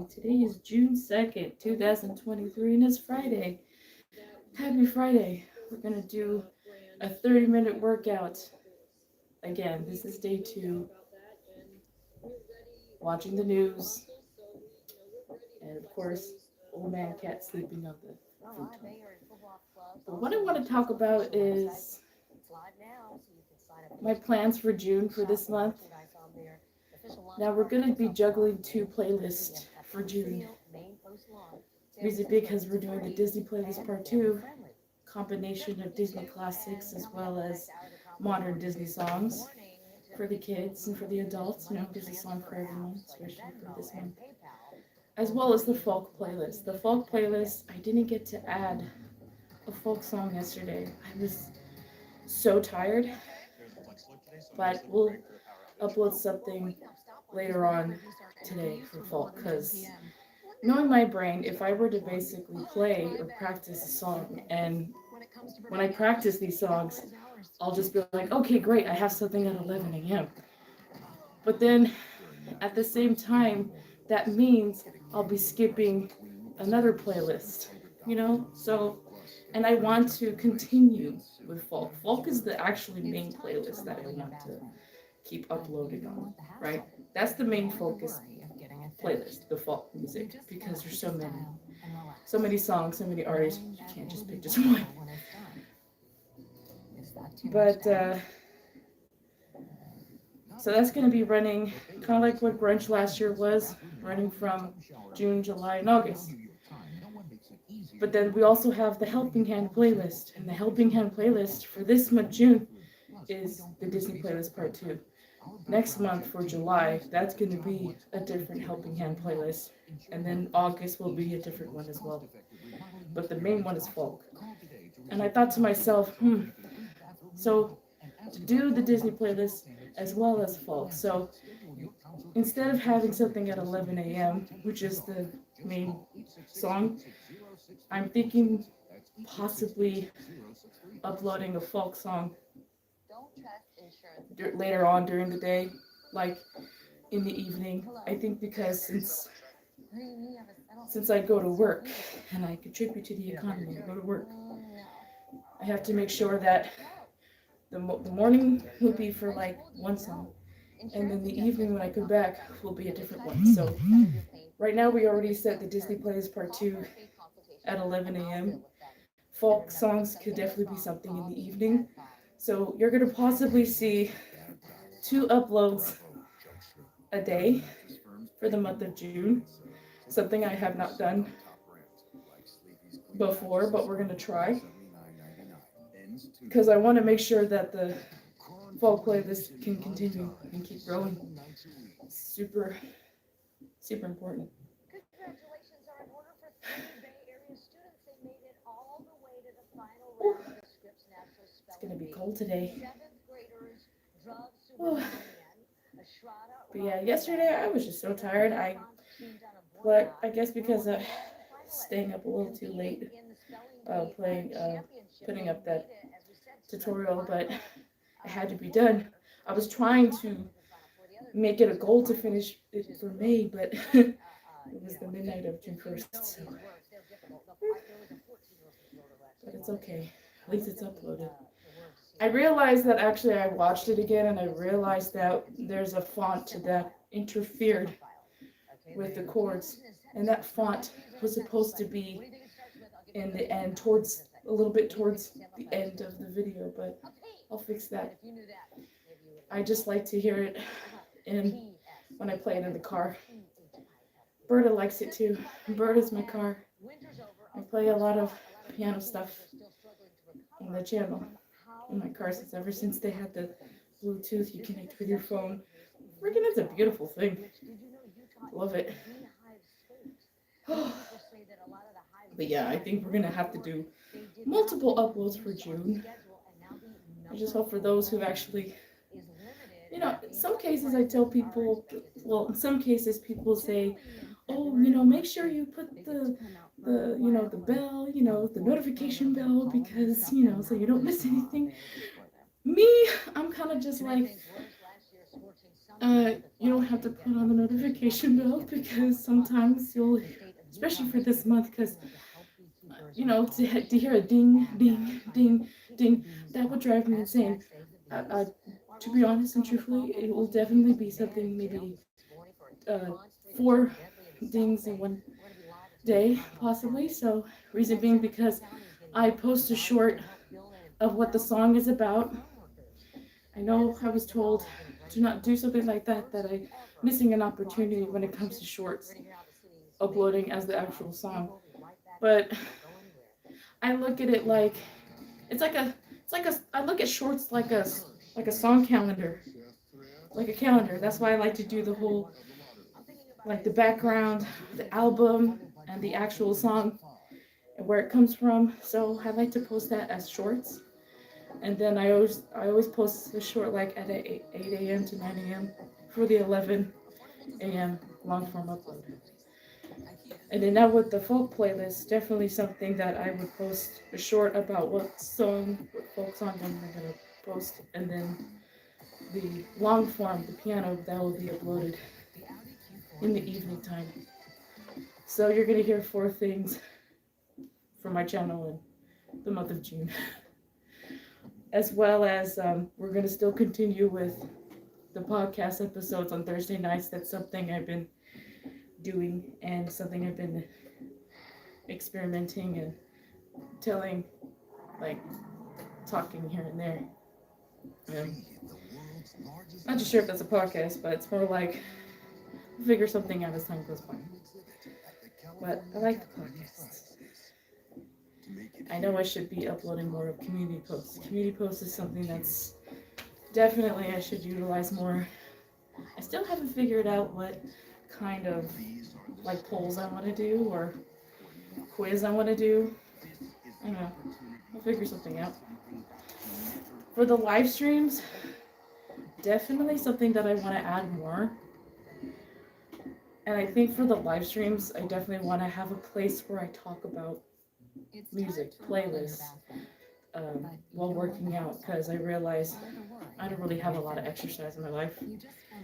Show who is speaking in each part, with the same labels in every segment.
Speaker 1: Today is June 2nd, 2023, and it's Friday. Happy Friday. We're going to do a 30-minute workout. Again, this is day 2. Watching the news, and of course, old man cat sleeping on the futon. But what I want to talk about is my plans for June for this month. Now we're going to be juggling 2 playlists for June. Reason because we're doing the Disney playlist part 2, combination of Disney classics as well as modern Disney songs for the kids and for the adults. There's a song for everyone, especially for this month. As well as the folk playlist. The folk playlist, I didn't get to add a folk song yesterday. I was so tired, but we'll upload something later on today for folk, because knowing my brain, if I were to basically play or practice a song, and when I practice these songs, I'll just be like, okay, great, I have something at 11 a.m. But then at the same time, that means I'll be skipping another playlist, So, and I want to continue with folk. Folk is the actually main playlist that I want to keep uploading on, right? That's the main focus playlist, the folk music, because there's so many songs, so many artists, you can't just pick just one. But so that's going to be running kind of like what brunch last year was, running from June, July, and August. But then we also have the Helping Hand playlist, and the Helping Hand playlist for this month, June, is the Disney playlist part 2. Next month for July, that's going to be a different Helping Hand playlist, and then August will be a different one as well. But the main one is folk. And I thought to myself, so to do the Disney playlist as well as folk. So instead of having something at 11 a.m., which is the main song, I'm thinking possibly uploading a folk song later on during the day, like in the evening. I think because since I go to work and I contribute to the economy, I go to work, I have to make sure that the morning will be for like one song, and then the evening when I come back will be a different one. So right now we already set the Disney plays part 2 at 11 a.m. Folk songs could definitely be something in the evening. So you're going to possibly see 2 uploads a day for the month of June. Something I have not done before, but we're going to try. Because I want to make sure that the folk playlist can continue and keep growing. Super, super important.
Speaker 2: Congratulations are in order for 3 Bay Area students. They made it all the way to the final round of the Scripps National Spelling
Speaker 1: It's going to be
Speaker 2: Bee.
Speaker 1: cold today.
Speaker 2: 7th graders Drug Subramanian, Ashrada
Speaker 1: But yeah, yesterday I was just so tired. But I guess because of staying up a little too late, putting up that tutorial, but it had to be done. I was trying to make it a goal to finish it for May, but it was the midnight of June 1st, so. But it's okay. At least it's uploaded. I realized that actually I watched it again, and I realized that there's a font that interfered with the chords, and that font was supposed to be in the end, a little bit towards the end of the video, but I'll fix that. I just like to hear it when I play it in the car. Berta likes it too. Berta's my car. I play a lot of piano stuff on the channel in my car ever since they had the Bluetooth you connect with your phone. Freaking, it's a beautiful thing. Love it. But yeah, I think we're gonna have to do multiple uploads for June. I just hope for those who actually, in some cases I tell people, well, in some cases people say, oh, make sure you put the bell, the notification bell, because, so you don't miss anything. Me, I'm kind of just like, You don't have to put on the notification bell because sometimes you'll, especially for this month, because to hear a ding, ding, ding, ding, that would drive me insane. To be honest and truthfully, it will definitely be something maybe uh, 4 dings in one day, possibly. So, reason being because I post a short of what the song is about. I know I was told to not do something like that, that I'm missing an opportunity when it comes to shorts, uploading as the actual song. But I look at it like I look at shorts like a song calendar, like a calendar. That's why I like to do the whole, like the background, the album, and the actual song and where it comes from. So I like to post that as shorts. And then I always post the short like at 8 a.m. to 9 a.m. for the 11 a.m. long form upload. And then now with the folk playlist, definitely something that I would post a short about what folk song I'm gonna post, and then the long form, the piano, that will be uploaded in the evening time. So you're gonna hear 4 things from my channel in the month of June. As well as we're gonna still continue with the podcast episodes on Thursday nights. That's something I've been doing and something I've been experimenting and telling, like talking here and there. Not just sure if that's a podcast, but it's more like figure something out as time goes by. But I like the podcasts. I know I should be uploading more of community posts. Community posts is something that's definitely I should utilize more. I still haven't figured out what kind of like polls I want to do or quiz I want to do. I don't know. I'll figure something out. For the live streams, definitely something that I want to add more. And I think for the live streams, I definitely want to have a place where I talk about music, playlists, while working out, because I realize I don't really have a lot of exercise in my life.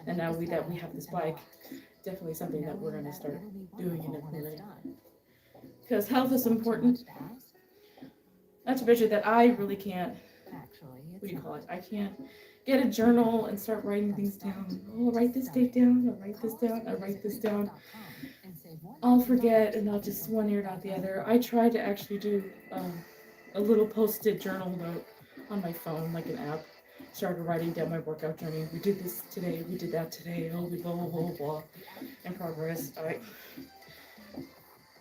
Speaker 1: And now that we have this bike, definitely something that we're going to start doing and implementing. Because health is important. Not to mention that I really can't, what do you call it? I can't get a journal and start writing things down. Oh, I'll write this date down, I'll write this down, I'll write this down. I'll forget and I'll just one ear out the other. I tried to actually do a little post-it journal note on my phone, like an app. Started writing down my workout journey. We did this today, we did that today, oh, we blah, blah, blah, blah. In progress. I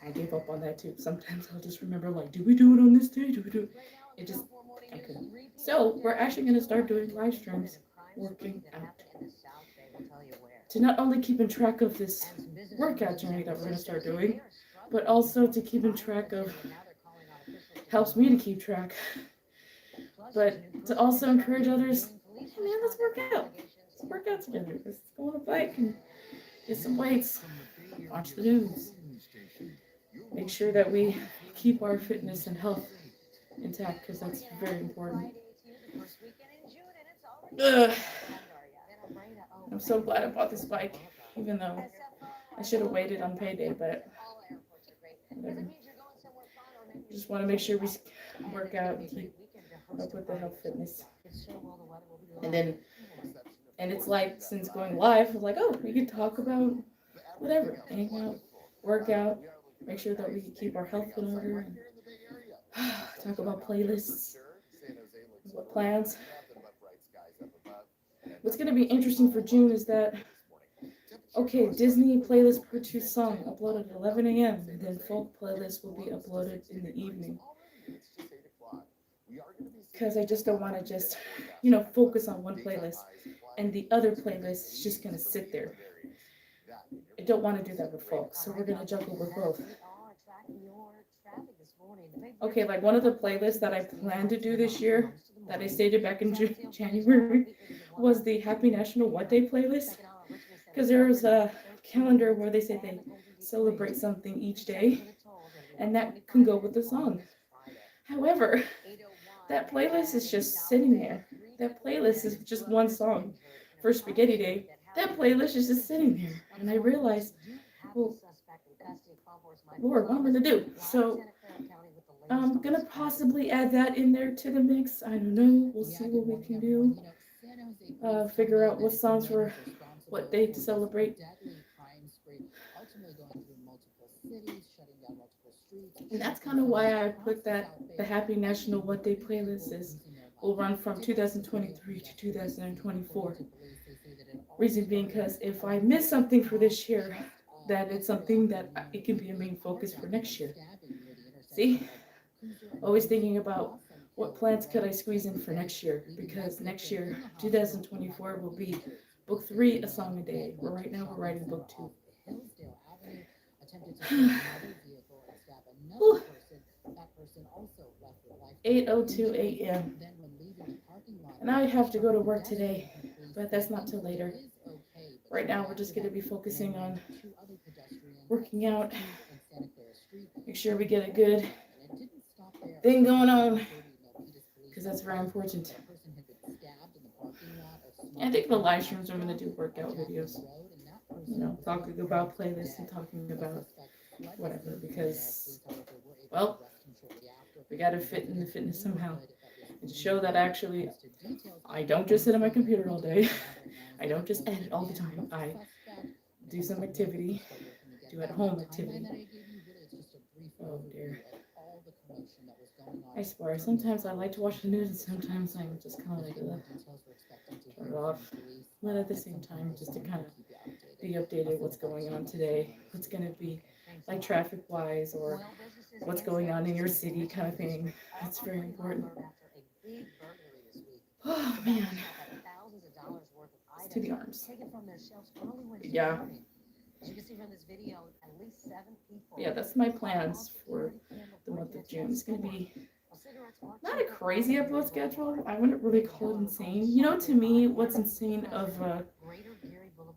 Speaker 1: gave up on that too. Sometimes I'll just remember, like, do we do it on this day? Do we do it? I couldn't. So, we're actually going to start doing live streams, working out. To not only keep in track of this workout journey that we're going to start doing, but also to keep in track of, helps me to keep track, but to also encourage others, hey man, let's work out. Let's work out together. Let's go on a bike and get some weights, watch the news. Make sure that we keep our fitness and health intact, because that's very important. Ugh. I'm so glad I bought this bike, even though I should have waited on payday, but whatever. Just want to make sure we work out and keep up with the health fitness. And it's like, since going live, I'm like, oh, we can talk about whatever, hang out, work out, make sure that we can keep our health in order, and talk about playlists, what plans. What's going to be interesting for June is that, okay, Disney playlist per 2 song uploaded at 11 a.m. and then folk playlist will be uploaded in the evening. Because I just don't want to just, focus on one playlist and the other playlist is just going to sit there. I don't want to do that with folk, so we're going to juggle with both. Okay, like one of the playlists that I planned to do this year, that I stated back in January, was the Happy National What Day playlist. Because there was a calendar where they say they celebrate something each day, and that can go with the song. However, that playlist is just sitting there. That playlist is just one song for Spaghetti Day, that playlist is just sitting there. And I realized, well, Lord, what am I gonna do? So I'm gonna possibly add that in there to the mix. I don't know. We'll see what we can do. Figure out what songs for what day to celebrate. And that's kind of why I put that the Happy National What Day playlist is will run from 2023 to 2024. Reason being because if I miss something for this year, then it's something that it can be a main focus for next year. See? Always thinking about what plans could I squeeze in for next year, because next year, 2024, will be book 3, A Song a Day, where right now we're writing book 2. 8:02 a.m. And I have to go to work today, but that's not till later. Right now we're just going to be focusing on working out, make sure we get a good thing going on, because that's very important. And I think the live streams I'm going to do workout videos, talking about playlists and talking about whatever, because, well, we got to fit in the fitness somehow. And to show that actually I don't just sit on my computer all day. I don't just edit all the time. I do some activity, do at home activity. Oh dear. I swear, sometimes I like to watch the news and sometimes I'm just kind of like, turn it off. But at the same time, just to kind of be updated what's going on today, what's going to be like traffic-wise, or what's going on in your city kind of thing. It's very important. Oh man. It's to the arms. Yeah. Yeah, that's my plans for the month of June. It's going to be not a crazy upload schedule. I wouldn't really call it insane. To me, what's insane of a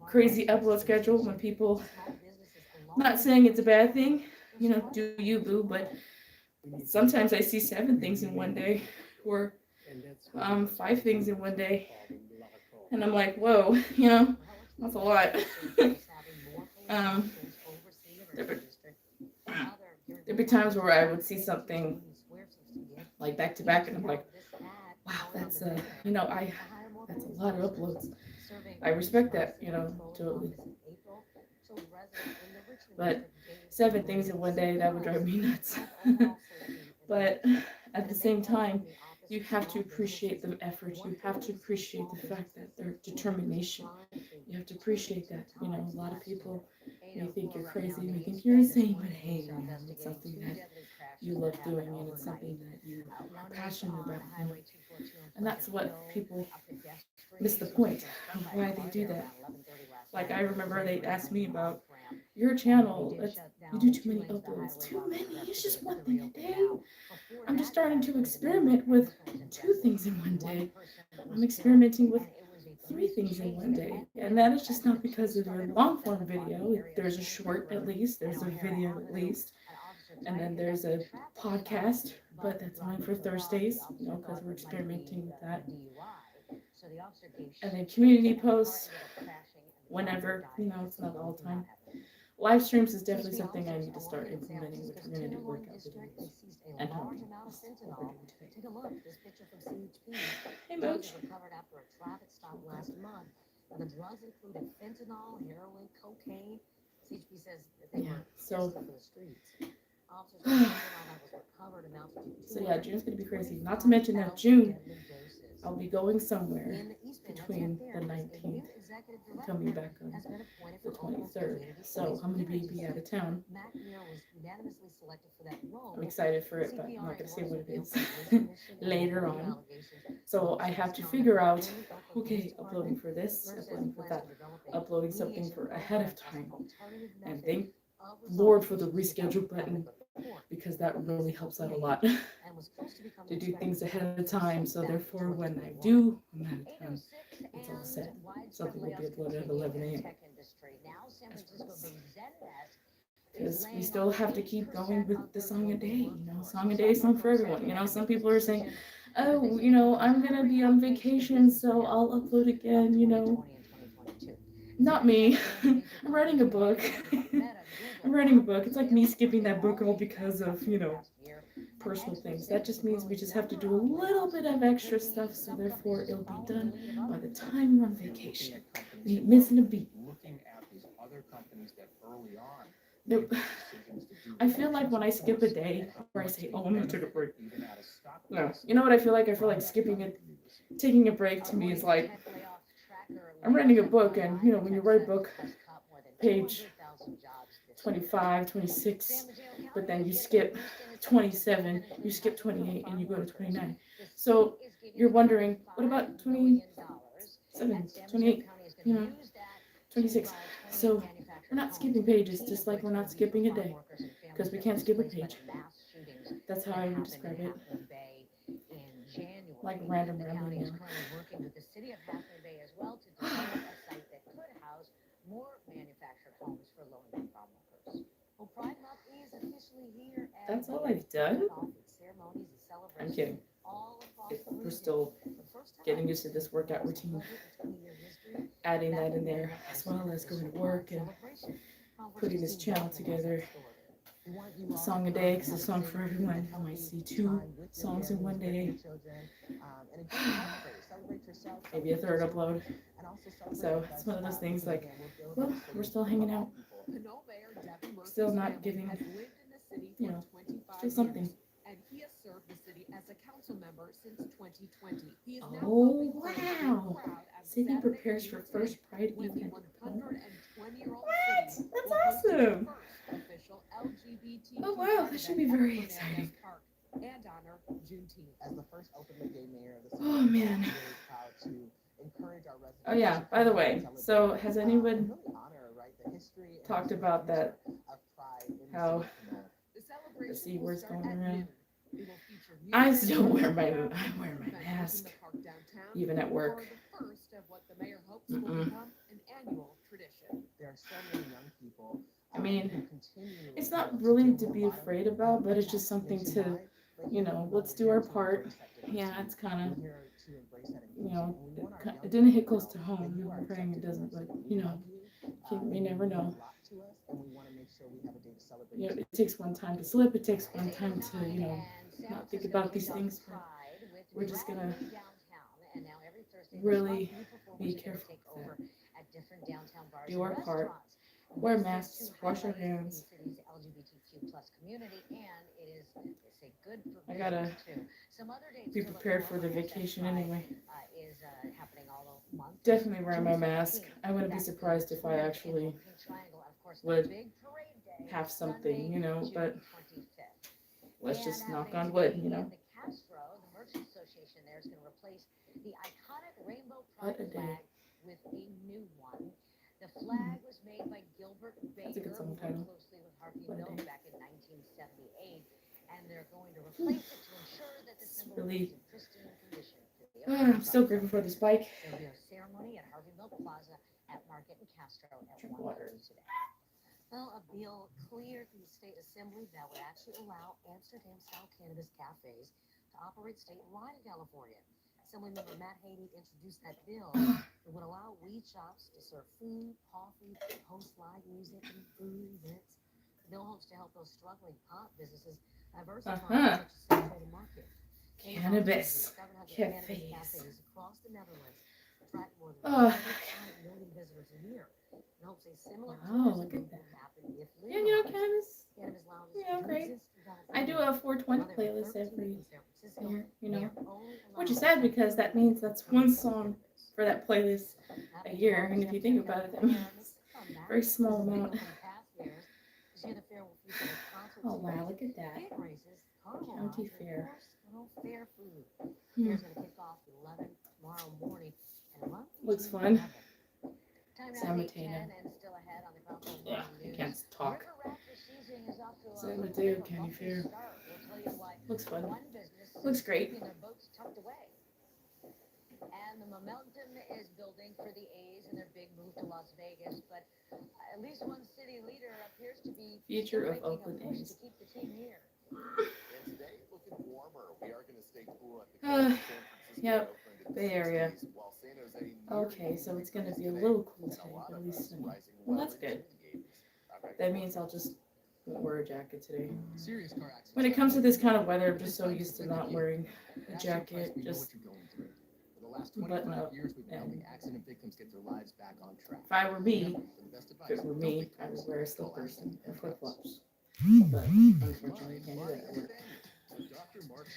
Speaker 1: crazy upload schedule when people, not saying it's a bad thing, do you boo, but sometimes I see 7 things in one day, or 5 things in one day, and I'm like, whoa, that's a lot. There'd be times where I would see something like back to back, and I'm like, wow, that's that's a lot of uploads. I respect that, totally. But 7 things in one day, that would drive me nuts. But at the same time, you have to appreciate the effort. You have to appreciate the fact that their determination. You have to appreciate that. A lot of people may think you're crazy, may think you're insane, but hey, it's something that you love doing, and it's something that you are passionate about. And that's what people miss the point of why they do that. Like, I remember they asked me about your channel. You do too many uploads. Too many? It's just one thing a day. I'm just starting to experiment with 2 things in one day. I'm experimenting with 3 things in one day. And that is just not because of a long form video. There's a short at least, there's a video at least, and then there's a podcast, but that's only for Thursdays, because we're experimenting with that. And then community posts whenever, it's not all the time. Live streams is definitely something I need to start implementing, which we're going to do workout videos and home. Take a look. This picture from CHP. Hey, Mooch. Recovered after a traffic stop last month. The drugs included fentanyl, heroin, cocaine. CHP says that they were for the streets. So yeah, June's going to be crazy. Not to mention that June, I'll be going somewhere between the 19th and coming back on the 23rd. So I'm going to be out of town. I'm excited for it, but I'm not going to say what it is later on. So I have to figure out, okay, uploading for this, uploading for that, uploading something for ahead of time. And thank Lord for the reschedule button, because that really helps out a lot to do things ahead of time. So therefore, when I do, I'm out of town, it's all set. Something will be uploaded at 11 a.m. Because we still have to keep going with the song a day. Song a day is not for everyone. Some people are saying, oh, I'm gonna be on vacation, so I'll upload again. Not me. I'm writing a book. I'm writing a book. It's like me skipping that book all because of, personal things. That just means we just have to do a little bit of extra stuff, so therefore it'll be done by the time we're on vacation. We ain't missing a beat. Nope. I feel like when I skip a day, or I say, oh, I'm gonna take a break. No. You know what I feel like? I feel like taking a break to me is like, I'm writing a book, and when you write a book, page 25, 26, but then you skip 27, you skip 28, and you go to 29. So you're wondering, what about 27, 28, 26? So we're not skipping pages, just like we're not skipping a day, because we can't skip a page. That's how I would describe it. Like random rambling. That's all I've done? I'm kidding. We're still getting used to this workout routine. Adding that in there, as well as going to work and putting this channel together. A song a day, because a song for everyone. I might see 2 songs in one day. Maybe a third upload. So it's one of those things like, well, we're still hanging out. Still not giving, still something. And he has served the city as a council member since 2020. He is oh, wow. City prepares for first Pride event. What? That's awesome. Oh, wow. That should be very exciting. And honor Juneteenth as the first openly gay mayor of the city. Oh, man. Oh, yeah. By the way, so has anyone talked about that, how the C word's going around? I still wear my mask, even at work. I mean, it's not really to be afraid about, but it's just something to, let's do our part. Yeah, it's kind of, it didn't hit close to home. I'm praying it doesn't, but, we never know. It takes one time to slip. It takes one time to, not think about these things. But we're just gonna really be careful with that. Do our part. Wear masks. Wash our hands. I gotta be prepared for the vacation anyway. Definitely wear my mask. I wouldn't be surprised if I actually would have something, but let's just knock on wood, What a day. The flag was made by Gilbert Baker, that's a good song title. Closely with Harvey Milk back in 1978, and they're going to replace it to ensure that the symbol is in pristine condition. I'm still grateful for this bike. There'll be a ceremony at Harvey Milk Plaza at Market and Castro at 1 today. Well, a bill cleared from the state assembly that would actually allow Amsterdam-style cannabis cafes to operate statewide in California. Assemblymember Matt Haney introduced that bill that would allow weed shops to serve food, coffee, host live music, and food events. The bill hopes to help those struggling pot businesses diversify such a saturated market. Cannabis cafes across the Netherlands attract more than 5 million visitors a year. And hopes a similar look at that. Yeah, cannabis. Yeah, great. I do a 420 playlist every year, which is sad because that means that's one song for that playlist a year. And if you think about it, that means a very small amount. Oh wow, look at that. County Fair. Looks fun. San Mateo. Yeah, I can't talk. San Mateo County Fair. Looks fun. Looks great. And the momentum is building for the A's in their big move to Las Vegas, but at least one city leader appears to be future of Oakland A's. To keep the team here. And today looking warmer. We are going to stay cool at the Yep, Bay Area. Okay, so it's gonna be a little cool today, but at least sunny. Well, that's good. That means I'll just won't wear a jacket today. When it comes to this kind of weather, I'm just so used to not wearing a jacket, just button up. And if I were me, if it were me, I would wear slippers and flip flops. But unfortunately, I can't do that at work.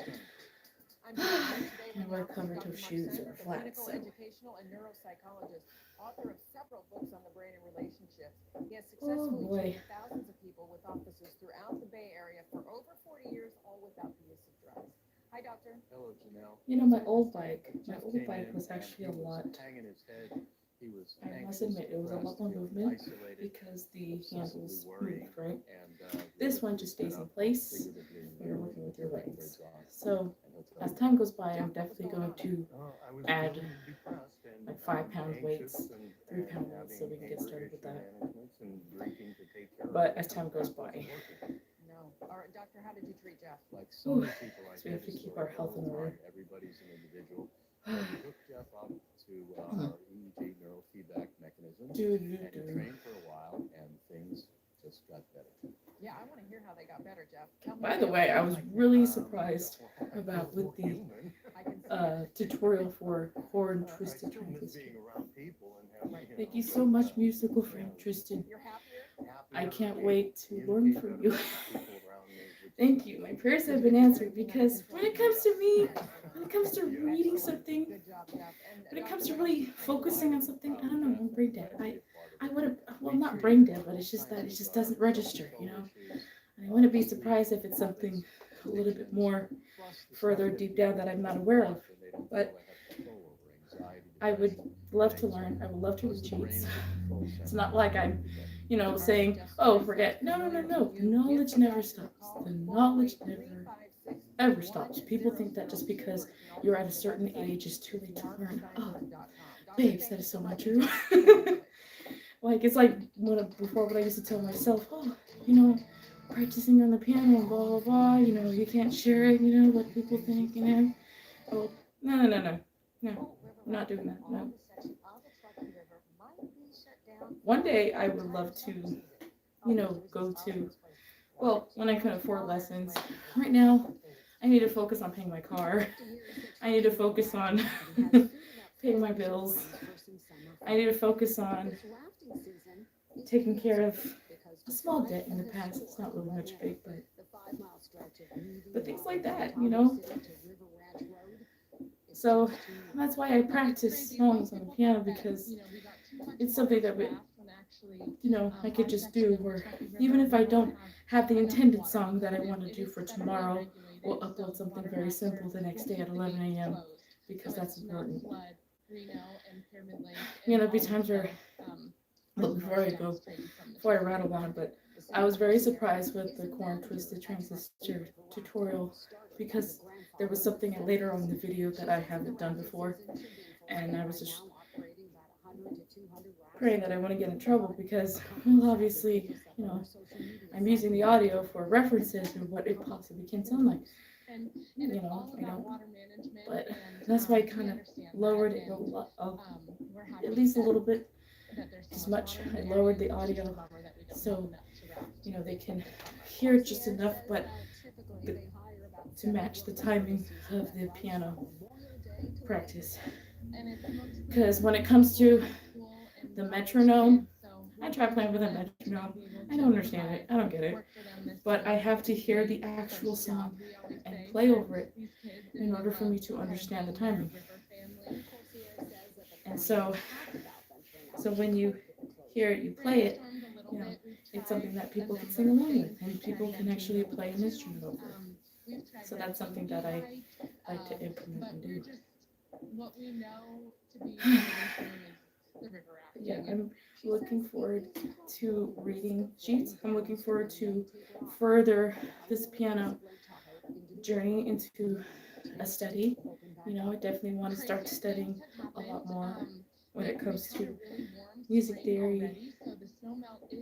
Speaker 1: I wear covered toe shoes or flats. So.
Speaker 2: Educational and neuropsychologist, author of several books on the brain and relationships. He has
Speaker 1: Oh
Speaker 2: successfully
Speaker 1: boy.
Speaker 2: treated thousands of people with offices throughout the Bay Area for over 40 years, all without the use of drugs. Hi, doctor.
Speaker 3: Hello, Janelle.
Speaker 1: You know, my old bike was actually a lot. I must admit, it was a lot more movement because the handles moved, right? This one just stays in place when you're working with your legs. So as time goes by, I'm definitely going to add like 5-pound weights, 3-pound weights, so we can get started with that. But as time goes by.
Speaker 2: No. All right, doctor, how did you treat Jeff?
Speaker 1: So we have to keep our health in order.
Speaker 3: Everybody's an individual. We hooked Jeff up to our EEG neurofeedback mechanism, and he trained for a while, and things just got better.
Speaker 2: Yeah, I want to hear how they got better, Jeff. Tell me
Speaker 1: By the way, I was really surprised about with the tutorial for core and twisted transistor. Thank you so much, musical friend Tristan.
Speaker 2: You're happier?
Speaker 1: I can't wait to learn from you. Thank you. My prayers have been answered because when it comes to me, when it comes to reading something,
Speaker 2: Good job, Jeff. And
Speaker 1: when it comes to really focusing on something, I don't know, I'm brain dead. I would have, well, not brain dead, but it's just that it just doesn't register, you know? And I wouldn't be surprised if it's something a little bit more further deep down that I'm not aware of. But I would love to learn. I would love to read sheets. It's not like I'm, you know, saying, oh, forget. No. The knowledge never stops. The knowledge never, ever stops. People think that just because you're at a certain age, it's too late to learn. Oh, babes, that is so not true. Like, it's like before what I used to tell myself, oh, you know, practicing on the piano, blah, blah, blah, you know, you can't share it, you know, what people think, you know. Oh, no, I'm not doing that, no. One day I would love to, you know, go to, well, when I can afford lessons. Right now, I need to focus on paying my car. I need to focus on paying my bills. I need to focus on taking care of a small debt in the past. It's not really much big, but things like that, you know. So that's why I practice songs on the piano, because it's something that you know, I could just do, or even if I don't have the intended song that I want to do for tomorrow, we'll upload something very simple the next day at 11 a.m. because that's important. You know, there'll be times where, well, before I rattle on, but I was very surprised with the core and twisted transistor tutorial because there was something later on in the video that I haven't done before, and I was just praying that I wouldn't get in trouble because, well, obviously, you know, I'm using the audio for references and what it possibly can sound like. You know, I don't, but that's why I kind of lowered it at least a little bit, as much. I lowered the audio so, you know, they can hear it just enough, but to match the timing of the piano practice. Because when it comes to the metronome, I try playing with a metronome. I don't understand it. I don't get it. But I have to hear the actual song and play over it in order for me to understand the timing. And so when you hear it, you play it, you know, it's something that people can sing along with, and people can actually play an instrument over it. So that's something that I like to implement and do. Yeah, I'm looking forward to reading sheets. I'm looking forward to further this piano journey into a study. You know, I definitely want to start studying a lot more when it comes to music theory,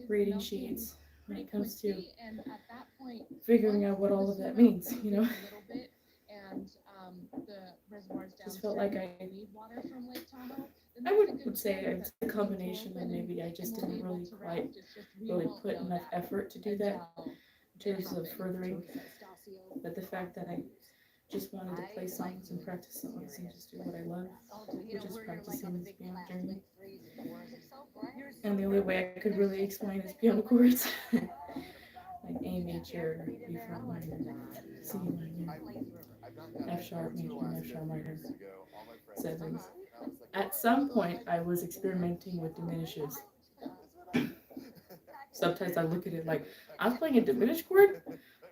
Speaker 1: reading sheets, when it comes to figuring out what all of that means, you know. Just felt like I I would say it's a combination, and maybe I just didn't really put enough effort to do that in terms of furthering. But the fact that I just wanted to play songs and practice songs and just do what I love, which is practicing this piano journey. And the only way I could really explain is piano chords. Like A major, B flat minor, C minor, F sharp major, F sharp minor, sevens. At some point, I was experimenting with diminishes. Sometimes I look at it like, I'm playing a diminished chord?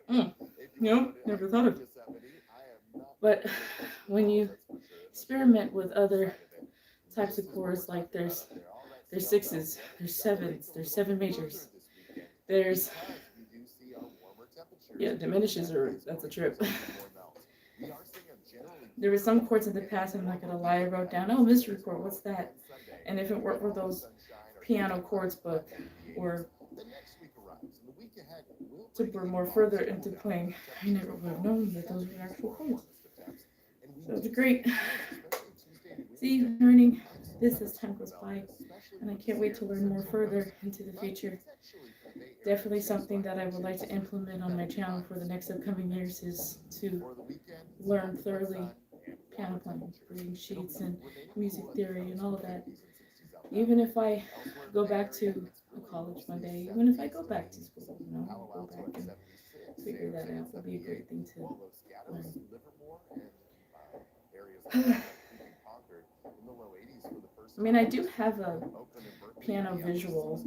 Speaker 1: Never thought of it. But when you experiment with other types of chords, like there's sixes, there's sevens, there's seven majors, there's diminishes that's a trip. There were some chords in the past, I'm not gonna lie, I wrote down, oh, mystery chord, what's that? And if it weren't for those piano chords book or to bring more further into playing, I never would have known that those were actual chords. So it's great. See, learning this as time goes by, and I can't wait to learn more further into the future. Definitely something that I would like to implement on my channel for the next upcoming years is to learn thoroughly piano playing, reading sheets and music theory and all of that. Even if I go back to college one day, even if I go back to school, go back and figure that out would be a great thing to learn. I mean, I do have a piano visual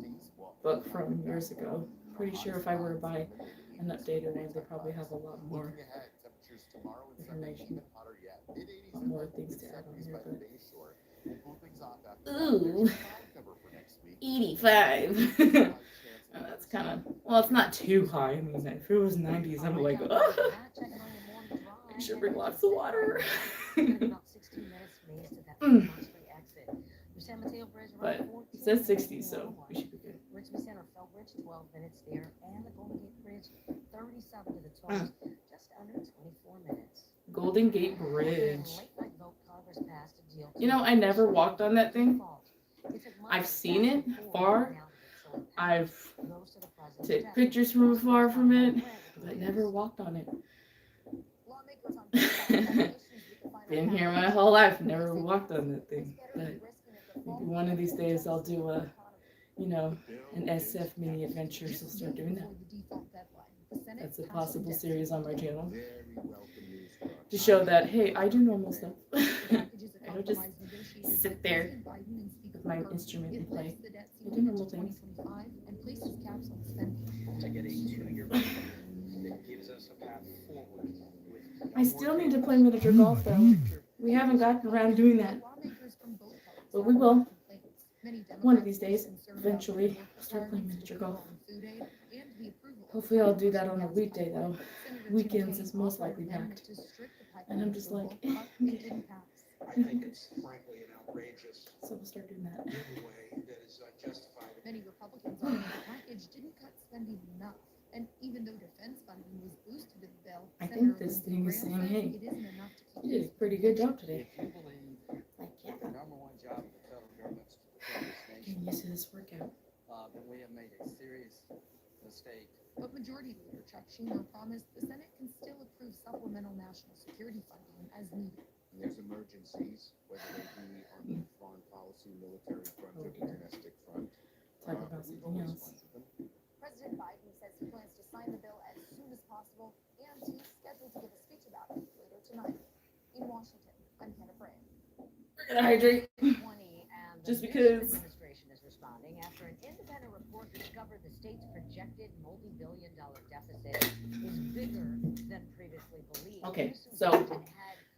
Speaker 1: book from years ago. Pretty sure if I were to buy an updated one, they probably have a lot more information, more things to add on here. But ooh, 85. That's kind of, well, it's not too high. I mean, if it was 90s, I'm like, oh, I should bring lots of water. But it says 60, so we should be good.
Speaker 2: Richmond Center, Fell Bridge, 12 minutes there, and the Golden Gate Bridge, 37 to the toll, just under 24 minutes.
Speaker 1: Golden Gate Bridge. You know, I never walked on that thing. I've seen it far. I've taken pictures from afar from it, but never walked on it. Been here my whole life, never walked on that thing. But maybe one of these days I'll do an SF mini adventure, so start doing that. That's a possible series on my channel. To show that, hey, I do normal stuff. I don't just sit there with my instrument and play. I do normal things. I still need to play miniature golf though. We haven't gotten around doing that. But we will. One of these days, eventually, start playing miniature golf. Hopefully I'll do that on a weekday though. Weekends is most likely packed. And I'm just like, okay. So we'll start doing that.
Speaker 2: Many Republicans argue the package didn't cut spending enough. And even though defense funding was boosted in the bill,
Speaker 1: I think this thing is saying, hey, you did a pretty good job today. Like, yeah. Getting used to this workout.
Speaker 4: Then we have made a serious mistake.
Speaker 2: But Majority Leader Chuck Schumer promised the Senate can still approve supplemental national security funding as needed.
Speaker 3: And there's emergencies, whether they be on the foreign policy, military front, or domestic front.
Speaker 1: Talk about something else.
Speaker 2: President Biden says he plans to sign the bill as soon as possible, and he's scheduled to give a speech about it later tonight. In Washington, I'm Hannah Bray.
Speaker 1: We're gonna hydrate. Just because.
Speaker 2: Administration is responding after an independent report discovered the state's projected multi-billion-dollar deficit is bigger than previously believed.
Speaker 1: Okay, so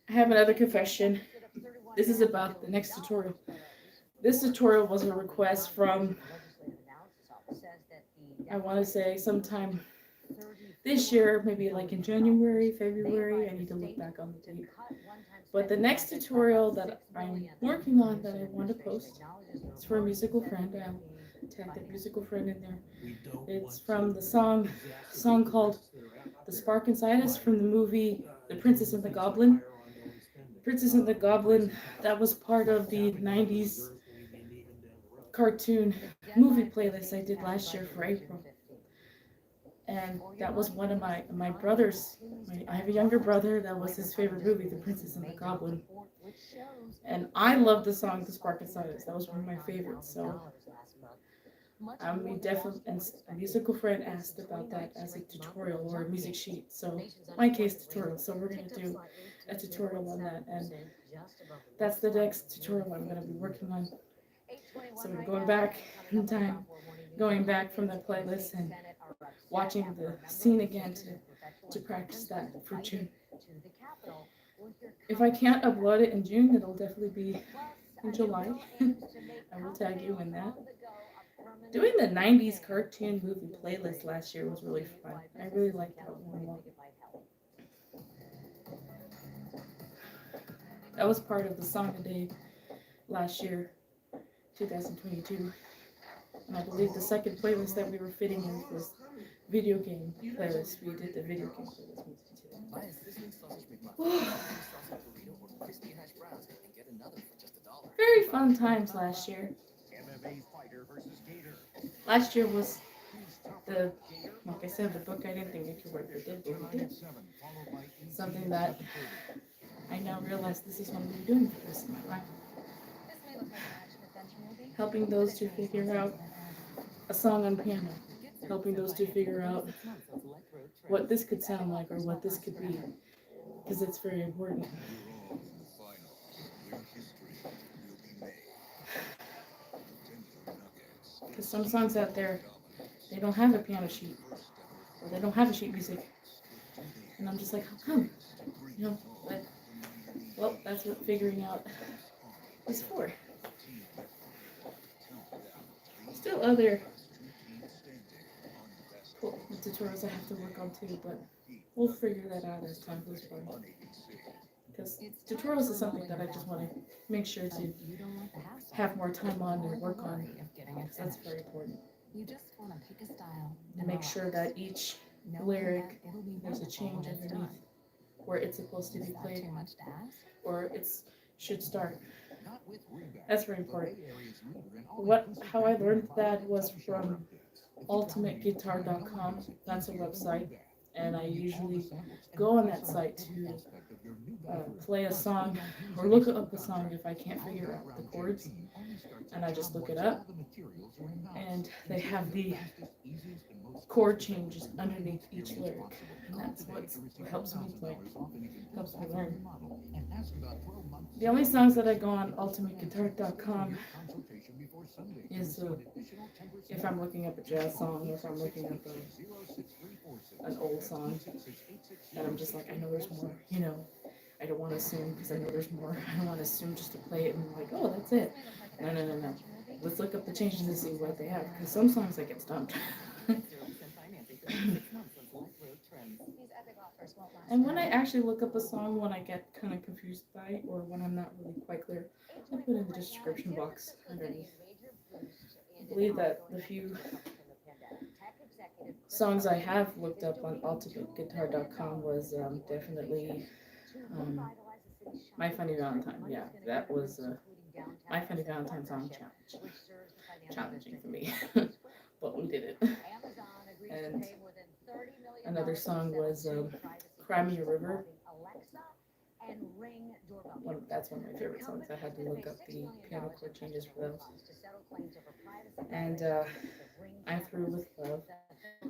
Speaker 1: I have another confession. This is about the next tutorial. This tutorial was a request from, I want to say sometime this year, maybe like in January, February. I need to look back on the date. But the next tutorial that I'm working on that I want to post is for a musical friend. I'll tag that musical friend in there. It's from the song called The Spark Inside Us from the movie The Princess and the Goblin. Princess and the Goblin, that was part of the 90s cartoon movie playlist I did last year for April. And that was one of my brother's. I have a younger brother. That was his favorite movie, The Princess and the Goblin. And I love the song The Spark Inside Us. That was one of my favorites. So we definitely, and a musical friend asked about that as a tutorial or a music sheet. So my case tutorial. So we're going to do a tutorial on that. And that's the next tutorial I'm going to be working on. So we're going back in time, going back from the playlist and watching the scene again to practice that for June. If I can't upload it in June, it'll definitely be in July. I will tag you in that. Doing the 90s cartoon movie playlist last year was really fun. I really liked that one a lot. That was part of the Song a Day last year, 2022. And I believe the second playlist that we were fitting in was video game playlist. We did the video game playlist. Very fun times last year. Last year was the, like I said, the book I didn't think I could work, but did, but we did. Something that I now realize this is what I'm doing for the rest of my life. Helping those to figure out a song on piano. Helping those to figure out what this could sound like or what this could be. Because it's very important. Because some songs out there, they don't have a piano sheet. Or they don't have a sheet music. And I'm just like, how come? You know, but, well, that's what figuring out is for. Still other cool tutorials I have to work on too, but we'll figure that out as time goes by. Because tutorials is something that I just want to make sure to have more time on and work on. That's very important. And make sure that each lyric, there's a change underneath where it's supposed to be played or it should start. That's very important. How I learned that was from ultimateguitar.com. That's a website, and I usually go on that site to play a song or look up a song if I can't figure out the chords, and I just look it up, and they have the chord changes underneath each lyric, and that's what helps me play, helps me learn. The only songs that I go on ultimateguitar.com is if I'm looking up a jazz song, or if I'm looking up an old song, and I'm just like, I know there's more, you know, I don't want to assume because I know there's more. I don't want to assume just to play it and like, oh, that's it. No. Let's look up the changes and see what they have, because some songs I get stumped. And when I actually look up a song, when I get kind of confused by it, or when I'm not really quite clear, I'll put it in the description box underneath. I believe that the few songs I have looked up on ultimateguitar.com was definitely My Funny Valentine. Yeah, that was My Funny Valentine song challenge. Challenging for me, but we did it. And another song was Cry Me a River. That's one of my favorite songs. I had to look up the piano chord changes for those. And I'm Through with Love.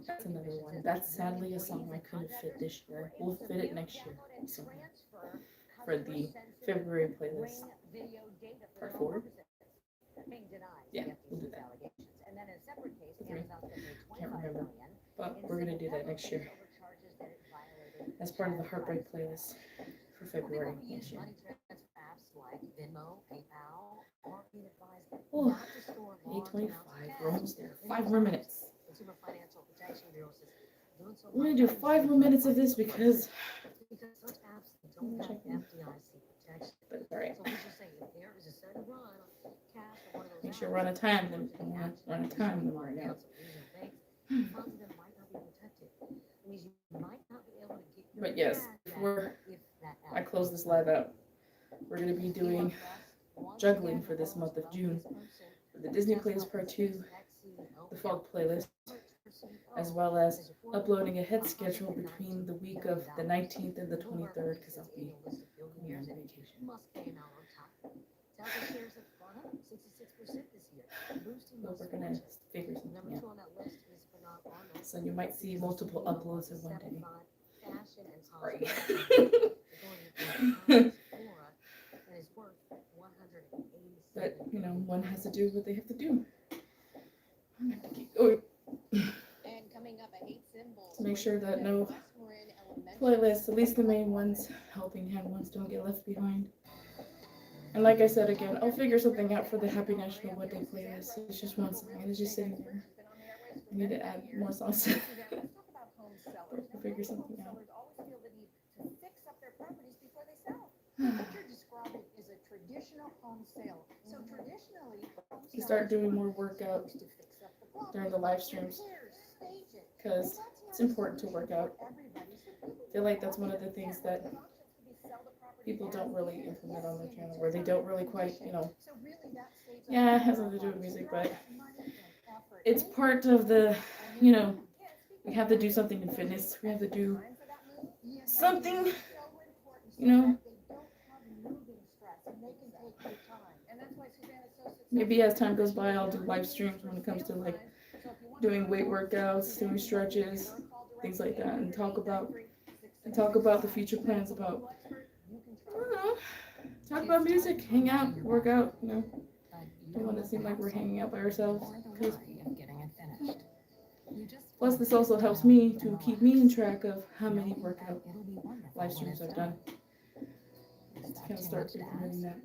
Speaker 1: That's another one. That's sadly a song I couldn't fit this year. We'll fit it next year. So, for the February playlist. Part 4. Yeah, we'll do that. Can't remember. But we're going to do that next year. As part of the Heartbreak playlist for February next year. Oh, 8:25. We're almost there. 5 more minutes. We're going to do 5 more minutes of this because but it's alright. Make sure we're on a time, then we're on a time then right now. But yes, before I close this live out, we're going to be doing juggling for this month of June. For the Disney Playlist Part 2, the folk playlist, as well as uploading a head schedule between the week of the 19th and the 23rd, because I'll be going on vacation. So we're going to figure something out. So you might see multiple uploads in one day. Sorry. But, you know, one has to do what they have to do. I'm going to keep going. To make sure that no playlists, at least the main ones, helping hand ones, don't get left behind. And like I said again, I'll figure something out for the Happy National One Day playlist. It's just one song and it's just sitting there. I need to add more songs. I'll figure something out. To start doing more workout during the live streams, because it's important to work out. I feel like that's one of the things that people don't really implement on their channel, where they don't really quite, you know, yeah, it has nothing to do with music, but it's part of the, you know, we have to do something in fitness. We have to do something, you know. Maybe as time goes by, I'll do live streams when it comes to like doing weight workouts, doing stretches, things like that, and talk about the future plans about, I don't know, talk about music, hang out, work out, you know. Don't want to seem like we're hanging out by ourselves. Plus, this also helps me to keep me in track of how many workout live streams I've done. To kind of start implementing that.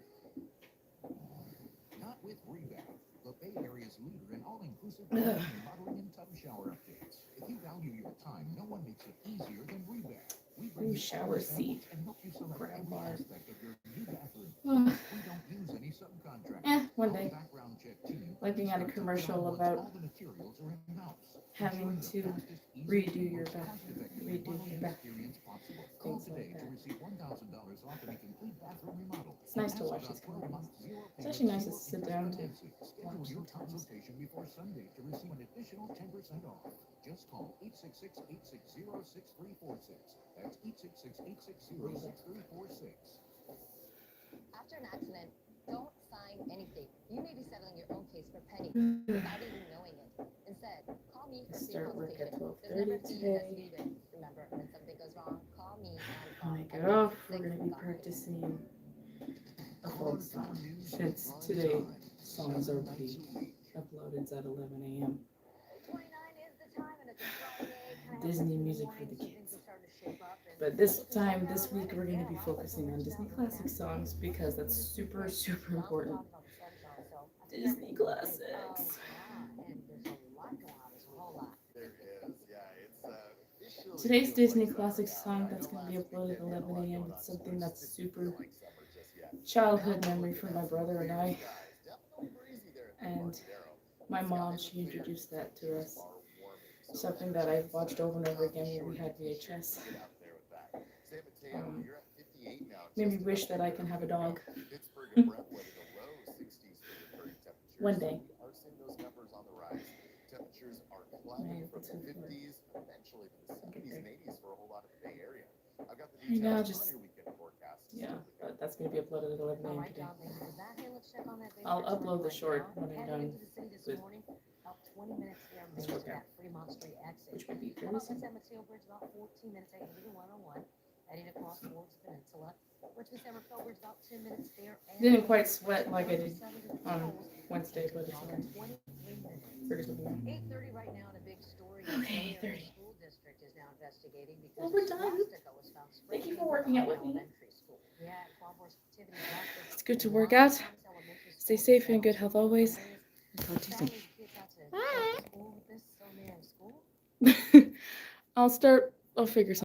Speaker 5: Not with Rebound, the Bay Area's leader in all-inclusive modeling and tub shower updates. If you value your time, no one makes it easier than Rebound. We bring
Speaker 1: shower seat.
Speaker 5: And help you select every aspect of your new bathroom.
Speaker 1: Oh.
Speaker 5: We don't use any subcontractors.
Speaker 1: One day.
Speaker 5: Background check team
Speaker 1: Like being at a commercial about
Speaker 5: all the materials are in-house.
Speaker 1: having to redo your bathroom,
Speaker 5: Call
Speaker 1: things
Speaker 5: today
Speaker 1: like
Speaker 5: to
Speaker 1: that.
Speaker 5: receive $1,000 off any complete bathroom remodel.
Speaker 1: It's nice to watch these commercials. It's actually nice to sit down to watch
Speaker 5: Your
Speaker 1: sometimes.
Speaker 5: consultation before Sunday to receive an additional 10% off. Just call 866-860-6346. That's 866-860-6346.
Speaker 2: After an accident, don't sign anything. You may be settling your own case for pennies without even knowing it. Instead, call me for free
Speaker 1: Start work at
Speaker 2: consultation.
Speaker 1: 12:30
Speaker 2: There's never a fee
Speaker 1: today.
Speaker 2: that's needed. Remember, when something goes wrong, call me and
Speaker 1: When I get off, we're going to be practicing a folk song. Since today, songs are already uploaded. It's at 11 a.m.
Speaker 2: 29 is the time and it's a Friday.
Speaker 1: Disney music for the kids. But this time, this week, we're going to be focusing on Disney classic songs because that's super, super important. Disney classics. Today's Disney classic song that's going to be uploaded at 11 a.m. It's something that's super childhood memory for my brother and I. And my mom, she introduced that to us. Something that I've watched over and over again when we had VHS. Made me wish that I can have a dog. One day. Right now, just, yeah, but that's going to be uploaded at 11 a.m. today. I'll upload the short when I'm done with this workout, which would be very soon. Didn't quite sweat like I did on Wednesday, but it's alright. Figure something out.
Speaker 2: 8:30 right now in a big story.
Speaker 1: Okay, 8:30.
Speaker 2: School district is now investigating because
Speaker 1: Well, we're done. Thank you for working out with me. It's good to work out. Stay safe and in good health always. Talk to you soon. Bye. I'll figure something.